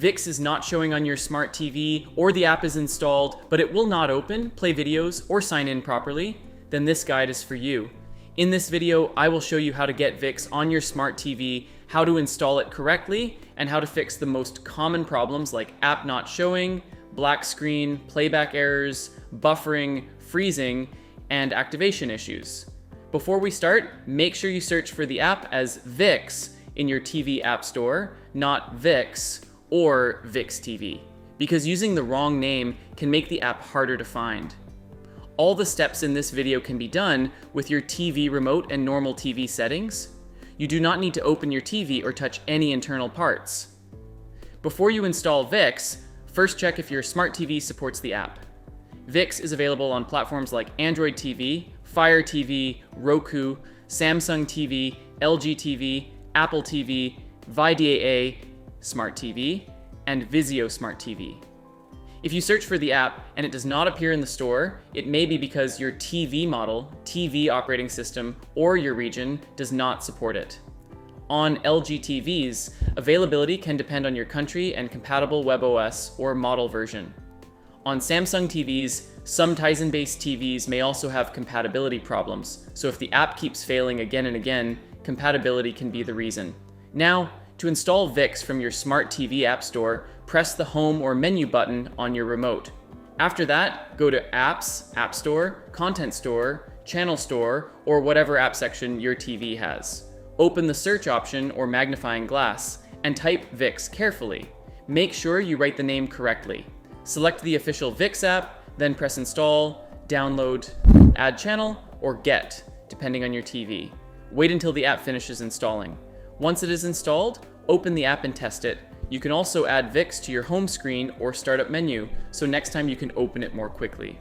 ViX is not showing on your smart TV, or the app is installed, but it will not open, play videos, or sign in properly, then this guide is for you. In this video, I will show you how to get ViX on your smart TV, how to install it correctly, and how to fix the most common problems like app not showing, black screen, playback errors, buffering, freezing, and activation issues. Before we start, make sure you search for the app as ViX in your TV app store, not ViX or ViX TV, because using the wrong name can make the app harder to find. All the steps in this video can be done with your TV remote and normal TV settings. You do not need to open your TV or touch any internal parts. Before you install ViX, first check if your smart TV supports the app. ViX is available on platforms like Android TV, Fire TV, Roku, Samsung TV, LG TV, Apple TV, ViDAA Smart TV, and Vizio Smart TV. If you search for the app and it does not appear in the store, it may be because your TV model, TV operating system, or your region does not support it. On LG TVs, availability can depend on your country and compatible WebOS or model version. On Samsung TVs, some Tizen-based TVs may also have compatibility problems, so if the app keeps failing again and again, compatibility can be the reason. Now, to install ViX from your smart TV app store, press the Home or Menu button on your remote. After that, go to Apps, App Store, Content Store, Channel Store, or whatever app section your TV has. Open the search option or magnifying glass and type ViX carefully. Make sure you write the name correctly. Select the official ViX app, then press Install, Download, Add Channel, or Get, depending on your TV. Wait until the app finishes installing. Once it is installed, open the app and test it. You can also add ViX to your home screen or startup menu, so next time you can open it more quickly.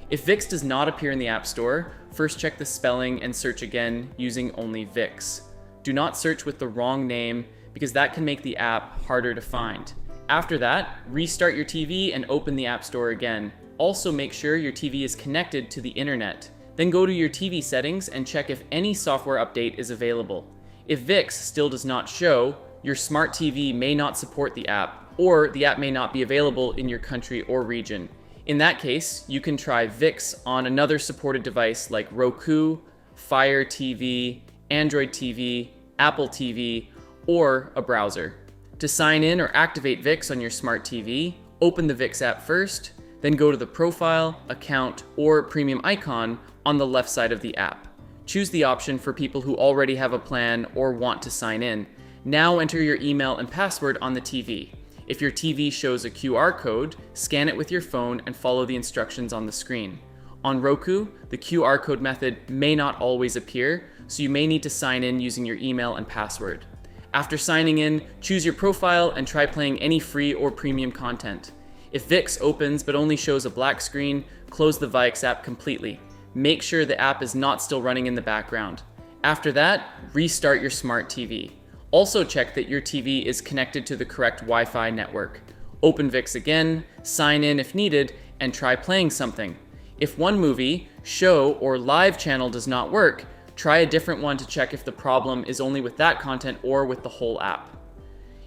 If ViX does not appear in the App Store, first check the spelling and search again using only ViX. Do not search with the wrong name because that can make the app harder to find. After that, restart your TV and open the App Store again. Also make sure your TV is connected to the internet. Then go to your TV settings and check if any software update is available. If ViX still does not show, your smart TV may not support the app, or the app may not be available in your country or region. In that case, you can try ViX on another supported device like Roku, Fire TV, Android TV, Apple TV, or a browser. To sign in or activate ViX on your smart TV, open the ViX app first, then go to the Profile, Account, or Premium icon on the left side of the app. Choose the option for people who already have a plan or want to sign in. Now enter your email and password on the TV. If your TV shows a QR code, scan it with your phone and follow the instructions on the screen. On Roku, the QR code method may not always appear, so you may need to sign in using your email and password. After signing in, choose your profile and try playing any free or premium content. If ViX opens but only shows a black screen, close the ViX app completely. Make sure the app is not still running in the background. After that, restart your smart TV. Also check that your TV is connected to the correct Wi-Fi network. Open ViX again, sign in if needed, and try playing something. If one movie, show, or live channel does not work, try a different one to check if the problem is only with that content or with the whole app.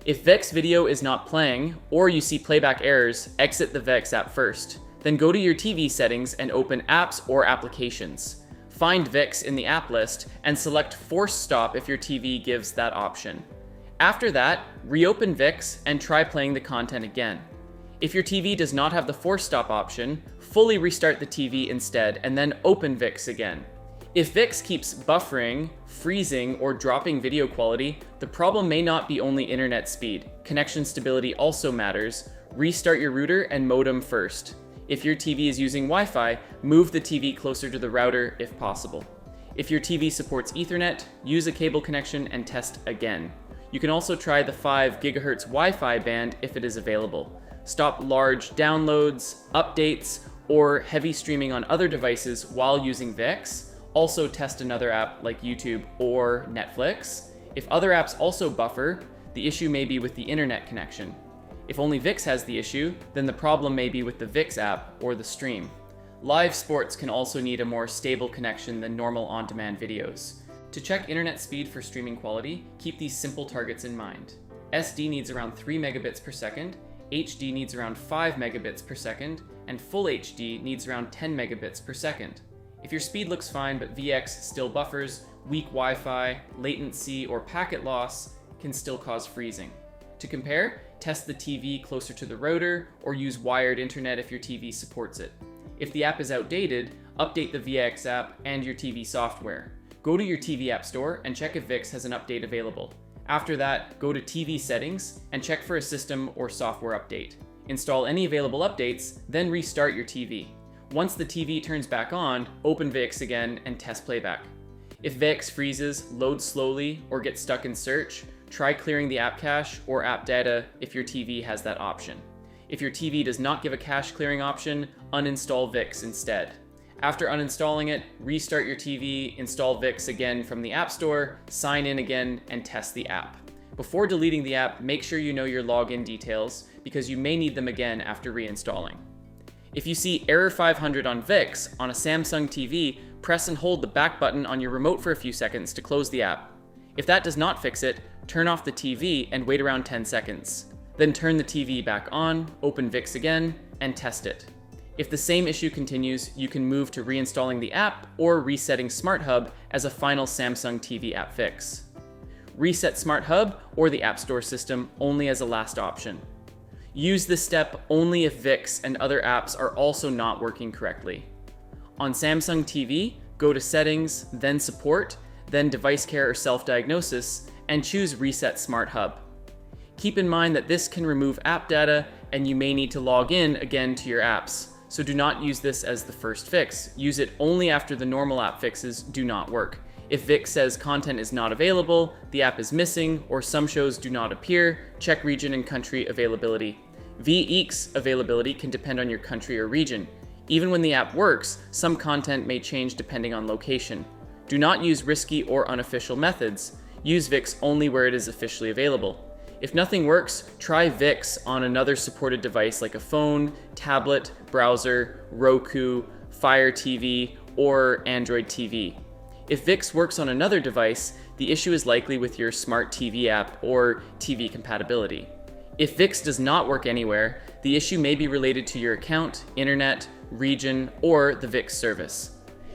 If ViX video is not playing, or you see playback errors, exit the ViX app first. Then go to your TV settings and open Apps or Applications. Find ViX in the app list and select Force Stop if your TV gives that option. After that, reopen ViX and try playing the content again. If your TV does not have the Force Stop option, fully restart the TV instead and then open ViX again. If ViX keeps buffering, freezing, or dropping video quality, the problem may not be only internet speed. Connection stability also matters. Restart your router and modem first. If your TV is using Wi-Fi, move the TV closer to the router if possible. If your TV supports Ethernet, use a cable connection and test again. You can also try the 5 GHz Wi-Fi band if it is available. Stop large downloads, updates, or heavy streaming on other devices while using ViX. Also test another app like YouTube or Netflix. If other apps also buffer, the issue may be with the internet connection. If only ViX has the issue, then the problem may be with the ViX app or the stream. Live sports can also need a more stable connection than normal on-demand videos. To check internet speed for streaming quality, keep these simple targets in mind. SD needs around 3 megabits per second, HD needs around 5 megabits per second, and Full HD needs around 10 megabits per second. If your speed looks fine but ViX still buffers, weak Wi-Fi, latency, or packet loss can still cause freezing. To compare, test the TV closer to the router or use wired internet if your TV supports it. If the app is outdated, update the ViX app and your TV software. Go to your TV app store and check if ViX has an update available. After that, go to TV settings and check for a system or software update. Install any available updates, then restart your TV. Once the TV turns back on, open ViX again and test playback. If ViX freezes, loads slowly, or gets stuck in search, try clearing the app cache or app data if your TV has that option. If your TV does not give a cache clearing option, uninstall ViX instead. After uninstalling it, restart your TV, install ViX again from the App Store, sign in again, and test the app. Before deleting the app, make sure you know your login details because you may need them again after reinstalling. If you see error 500 on ViX on a Samsung TV, press and hold the back button on your remote for a few seconds to close the app. If that does not fix it, turn off the TV and wait around 10 seconds. Then turn the TV back on, open ViX again, and test it. If the same issue continues, you can move to reinstalling the app or resetting Smart Hub as a final Samsung TV app fix. Reset Smart Hub or the App Store system only as a last option. Use this step only if ViX and other apps are also not working correctly. On Samsung TV, go to Settings, then Support, then Device Care or Self-Diagnosis, and choose Reset Smart Hub. Keep in mind that this can remove app data and you may need to log in again to your apps, so do not use this as the first fix. Use it only after the normal app fixes do not work. If ViX says content is not available, the app is missing, or some shows do not appear, check region and country availability. ViX availability can depend on your country or region. Even when the app works, some content may change depending on location. Do not use risky or unofficial methods. Use ViX only where it is officially available. If nothing works, try ViX on another supported device like a phone, tablet, browser, Roku, Fire TV, or Android TV. If ViX works on another device, the issue is likely with your smart TV app or TV compatibility. If ViX does not work anywhere, the issue may be related to your account, internet, region, or the ViX service.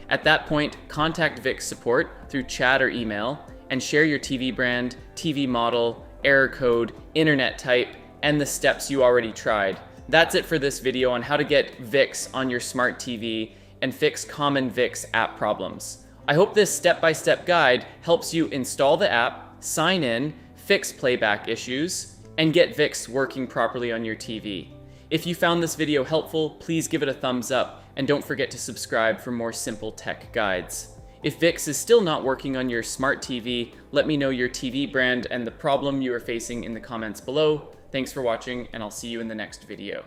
At that point, contact ViX support through chat or email and share your TV brand, TV model, error code, internet type, and the steps you already tried. That's it for this video on how to get ViX on your smart TV and fix common ViX app problems. I hope this step-by-step guide helps you install the app, sign in, fix playback issues, and get ViX working properly on your TV. If you found this video helpful, please give it a thumbs up and don't forget to subscribe for more simple tech guides. If ViX is still not working on your smart TV, let me know your TV brand and the problem you are facing in the comments below. Thanks for watching, and I'll see you in the next video.